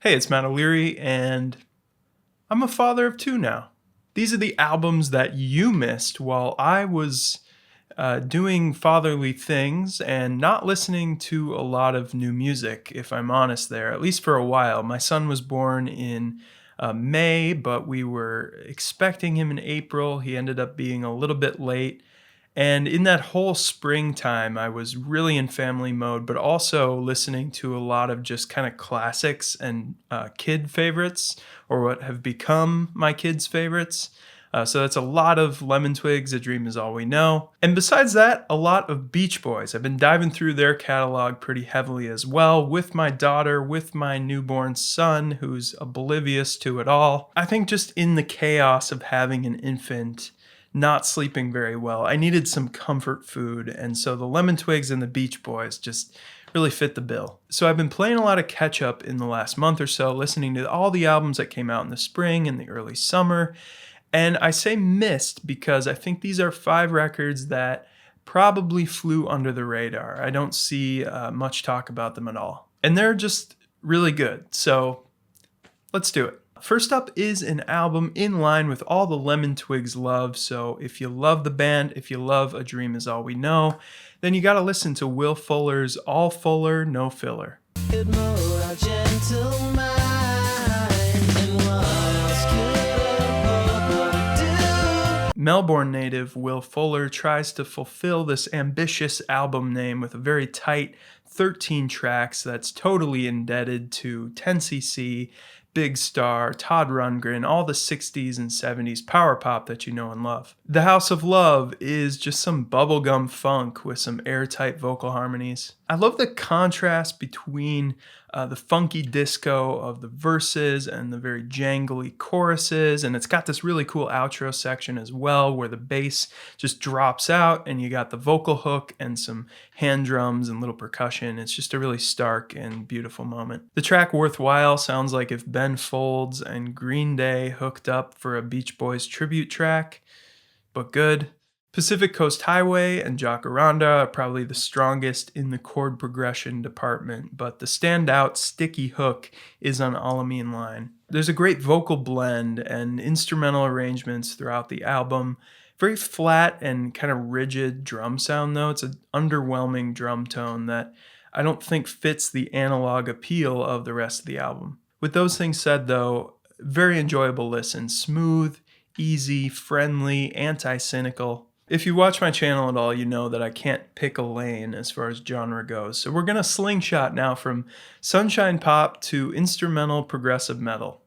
Hey, it's Matt O'Leary, and I'm a father of two now. These are the albums that you missed while I was doing fatherly things and not listening to a lot of new music, if I'm honest there, at least for a while. My son was born in May, but we were expecting him in April. He ended up being a little bit late. And in that whole springtime, I was really in family mode, but also listening to a lot of just kind of classics and kid favorites, or what have become my kids' favorites. So that's a lot of Lemon Twigs, A Dream Is All We Know. And besides that, a lot of Beach Boys. I've been diving through their catalog pretty heavily as well, with my daughter, with my newborn son, who's oblivious to it all. I think just in the chaos of having an infant, not sleeping very well, I needed some comfort food, and so the Lemon Twigs and the Beach Boys just really fit the bill. So I've been playing a lot of catch up in the last month or so, listening to all the albums that came out in the spring and the early summer, and I say missed because I think these are 5 records that probably flew under the radar. I don't see much talk about them at all, and they're just really good, so let's do it. First up is an album in line with all the Lemon Twigs love, so if you love the band, if you love A Dream Is All We Know, then you gotta listen to Will Fuller's All Fuller, No Filler. Melbourne native Will Fuller tries to fulfill this ambitious album name with a very tight 13 tracks that's totally indebted to 10cc, Big Star, Todd Rundgren, all the 60s and 70s power pop that you know and love. The House of Love is just some bubblegum funk with some airtight vocal harmonies. I love the contrast between the funky disco of the verses and the very jangly choruses, and it's got this really cool outro section as well where the bass just drops out and you got the vocal hook and some hand drums and little percussion. It's just a really stark and beautiful moment. The track Worthwhile sounds like if Ben Folds and Green Day hooked up for a Beach Boys tribute track, but good. Pacific Coast Highway and Jacaranda are probably the strongest in the chord progression department, but the standout sticky hook is on All of Me in Line. There's a great vocal blend and instrumental arrangements throughout the album. Very flat and kind of rigid drum sound though. It's an underwhelming drum tone that I don't think fits the analog appeal of the rest of the album. With those things said though, very enjoyable listen. Smooth, easy, friendly, anti-cynical. If you watch my channel at all, you know that I can't pick a lane as far as genre goes. So we're going to slingshot now from sunshine pop to instrumental progressive metal.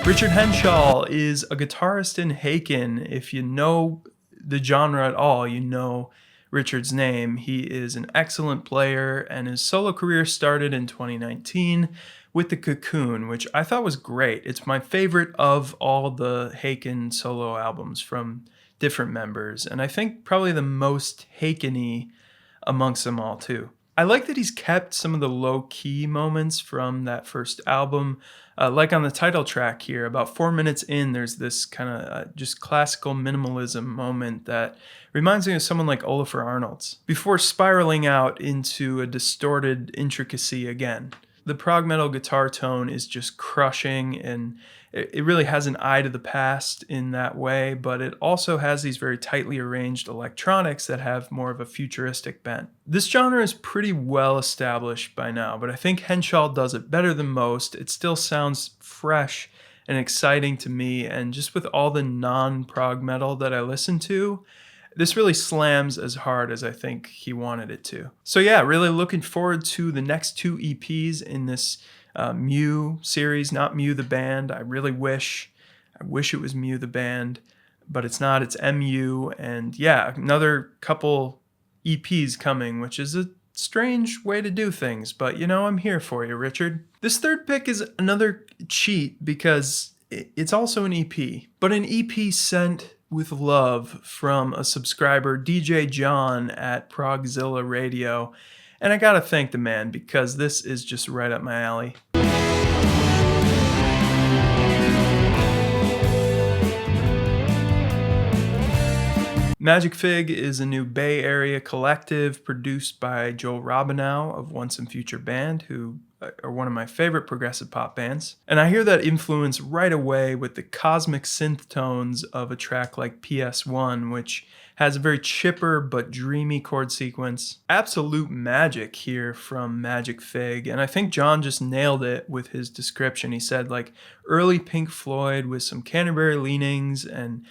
Richard Henshaw is a guitarist in Haken. If you know the genre at all, you know Richard's name. He is an excellent player, and his solo career started in 2019 with The Cocoon, which I thought was great. It's my favorite of all the Haken solo albums from different members, and I think probably the most Haken-y amongst them all too. I like that he's kept some of the low-key moments from that first album, like on the title track here. About 4 minutes in, there's this kind of just classical minimalism moment that reminds me of someone like Olafur Arnalds, before spiraling out into a distorted intricacy again. The prog metal guitar tone is just crushing, and it really has an eye to the past in that way, but it also has these very tightly arranged electronics that have more of a futuristic bent. This genre is pretty well established by now, but I think Henshaw does it better than most. It still sounds fresh and exciting to me, and just with all the non-prog metal that I listen to, this really slams as hard as I think he wanted it to. So yeah, really looking forward to the next 2 EPs in this Mew series, not Mew the band. I wish it was Mew the band, but it's not. It's MU, and yeah, another couple EPs coming, which is a strange way to do things, but you know, I'm here for you, Richard. This third pick is another cheat because it's also an EP, but an EP sent with love from a subscriber, DJ John at Progzilla Radio. And I gotta thank the man because this is just right up my alley. Magic Fig is a new Bay Area collective produced by Joel Robinow of Once and Future Band, who are one of my favorite progressive pop bands. And I hear that influence right away with the cosmic synth tones of a track like PS1, which has a very chipper but dreamy chord sequence. Absolute magic here from Magic Fig, and I think John just nailed it with his description. He said like early Pink Floyd with some Canterbury leanings and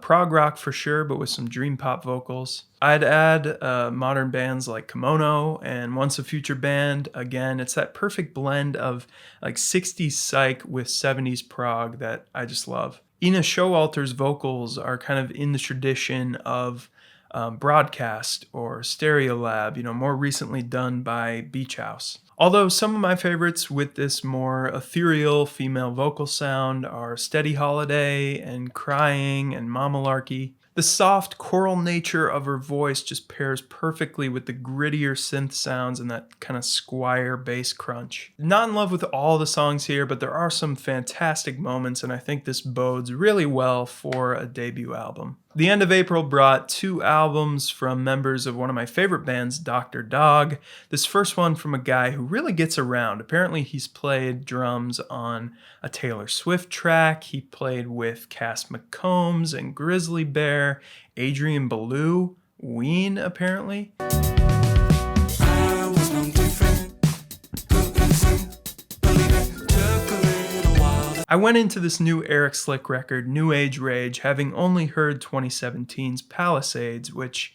prog rock for sure, but with some dream pop vocals. I'd add modern bands like Kimono and Once a Future Band. Again, it's that perfect blend of like 60s psych with 70s prog that I just love. Ina Showalter's vocals are kind of in the tradition of Broadcast or Stereolab, more recently done by Beach House. Although some of my favorites with this more ethereal female vocal sound are Steady Holiday and Crying and Mamalarkey. The soft choral nature of her voice just pairs perfectly with the grittier synth sounds and that kind of squire bass crunch. Not in love with all the songs here, but there are some fantastic moments, and I think this bodes really well for a debut album. The end of April brought 2 albums from members of one of my favorite bands, Dr. Dog. This first one from a guy who really gets around. Apparently he's played drums on a Taylor Swift track. He played with Cass McCombs and Grizzly Bear, Adrian Belew, Ween apparently. I went into this new Eric Slick record, New Age Rage, having only heard 2017's Palisades, which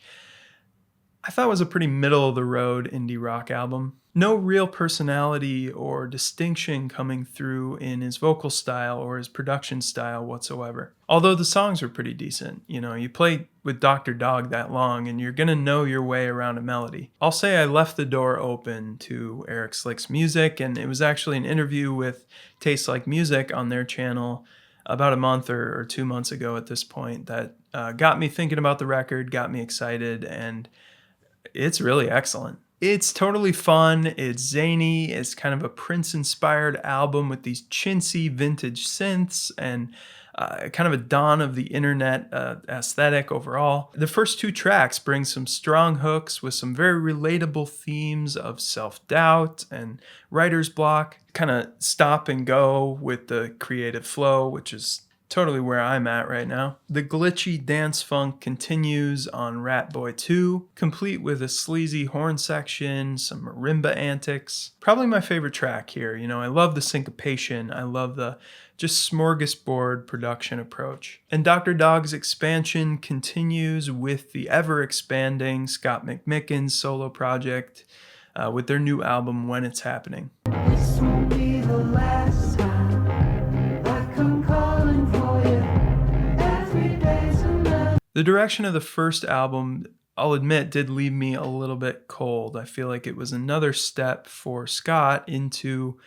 I thought was a pretty middle-of-the-road indie rock album. No real personality or distinction coming through in his vocal style or his production style whatsoever. Although the songs were pretty decent. You play with Dr. Dog that long and you're gonna know your way around a melody. I'll say I left the door open to Eric Slick's music, and it was actually an interview with Taste Like Music on their channel about a month or 2 months ago at this point that got me thinking about the record, got me excited, and it's really excellent. It's totally fun, it's zany, it's kind of a Prince-inspired album with these chintzy vintage synths and kind of a dawn of the internet aesthetic overall. The first 2 tracks bring some strong hooks with some very relatable themes of self-doubt and writer's block. Kind of stop and go with the creative flow, which is totally where I'm at right now. The glitchy dance funk continues on Rat Boy 2, complete with a sleazy horn section, some marimba antics. Probably my favorite track here. I love the syncopation. I love the just smorgasbord production approach. And Dr. Dog's expansion continues with the ever-expanding Scott McMickin's solo project with their new album, When It's Happening. This won't be the last time I come calling for you. Every day's another. The direction of the first album, I'll admit, did leave me a little bit cold. I feel like it was another step for Scott into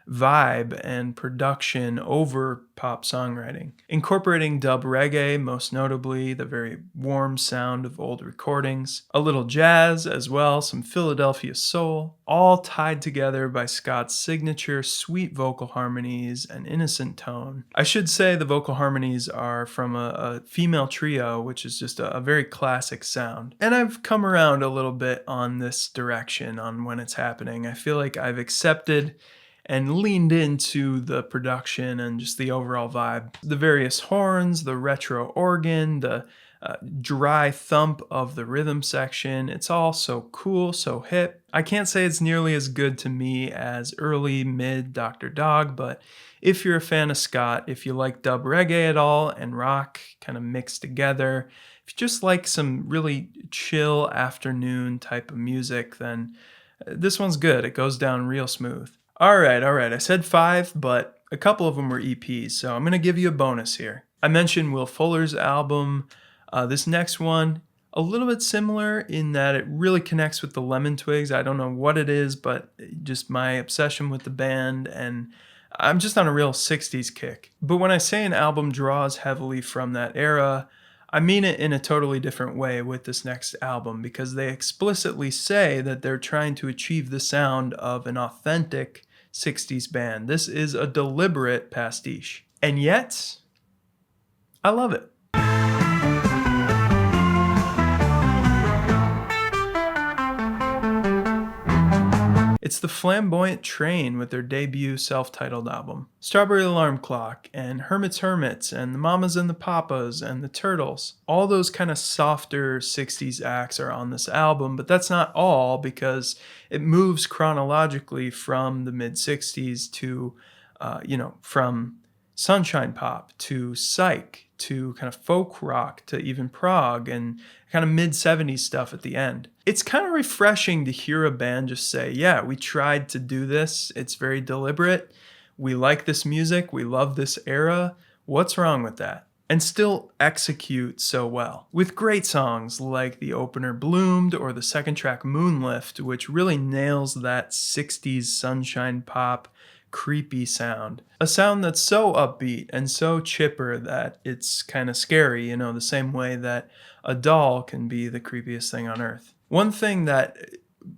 vibe and production over pop songwriting, incorporating dub reggae, most notably the very warm sound of old recordings, a little jazz as well, some Philadelphia soul, all tied together by Scott's signature sweet vocal harmonies and innocent tone. I should say the vocal harmonies are from a female trio, which is just a very classic sound. And I've come around a little bit on this direction on When It's Happening. I feel like I've accepted and leaned into the production and just the overall vibe. The various horns, the retro organ, the dry thump of the rhythm section, it's all so cool, so hip. I can't say it's nearly as good to me as early, mid Dr. Dog, but if you're a fan of Scott, if you like dub reggae at all and rock kind of mixed together, if you just like some really chill afternoon type of music, then this one's good. It goes down real smooth. All right. I said 5, but a couple of them were EPs, so I'm going to give you a bonus here. I mentioned Will Fuller's album. This next one, a little bit similar in that it really connects with the Lemon Twigs. I don't know what it is, but just my obsession with the band, and I'm just on a real 60s kick. But when I say an album draws heavily from that era, I mean it in a totally different way with this next album, because they explicitly say that they're trying to achieve the sound of an authentic 60s band. This is a deliberate pastiche. And yet, I love it. It's the Flamboyant Train with their debut self-titled album. Strawberry Alarm Clock and Hermits Hermits and the Mamas and the Papas and the Turtles. All those kind of softer 60s acts are on this album, but that's not all because it moves chronologically from the mid-60s to, from sunshine pop to psych to kind of folk rock to even prog and kind of mid-70s stuff at the end. It's kind of refreshing to hear a band just say, yeah, we tried to do this. It's very deliberate. We like this music. We love this era. What's wrong with that? And still execute so well. With great songs like the opener Bloomed or the second track Moonlift, which really nails that 60s sunshine pop creepy sound. A sound that's so upbeat and so chipper that it's kind of scary, the same way that a doll can be the creepiest thing on earth. One thing that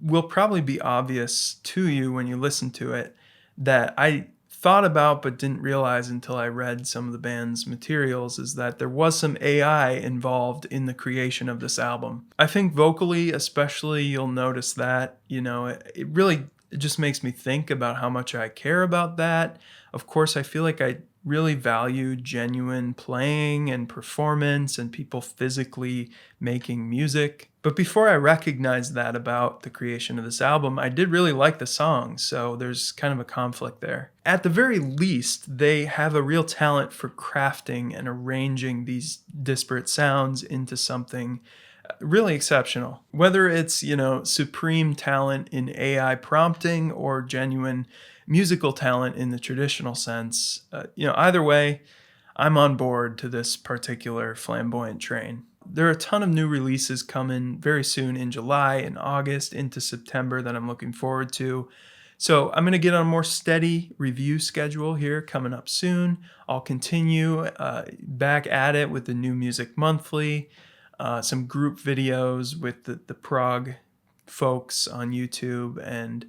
will probably be obvious to you when you listen to it that I thought about but didn't realize until I read some of the band's materials is that there was some AI involved in the creation of this album. I think vocally especially you'll notice that, it really just makes me think about how much I care about that. Of course, I feel like I really value genuine playing and performance and people physically making music. But before I recognized that about the creation of this album, I did really like the songs, so there's kind of a conflict there. At the very least, they have a real talent for crafting and arranging these disparate sounds into something really exceptional. Whether it's, supreme talent in AI prompting or genuine musical talent in the traditional sense, either way, I'm on board to this particular Flamboyant Train. There are a ton of new releases coming very soon in July and August into September that I'm looking forward to. So I'm going to get on a more steady review schedule here coming up soon. I'll continue back at it with the New Music Monthly, some group videos with the prog folks on YouTube, and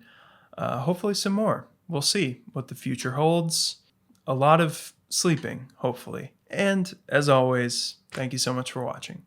hopefully some more. We'll see what the future holds. A lot of sleeping, hopefully. And as always, thank you so much for watching.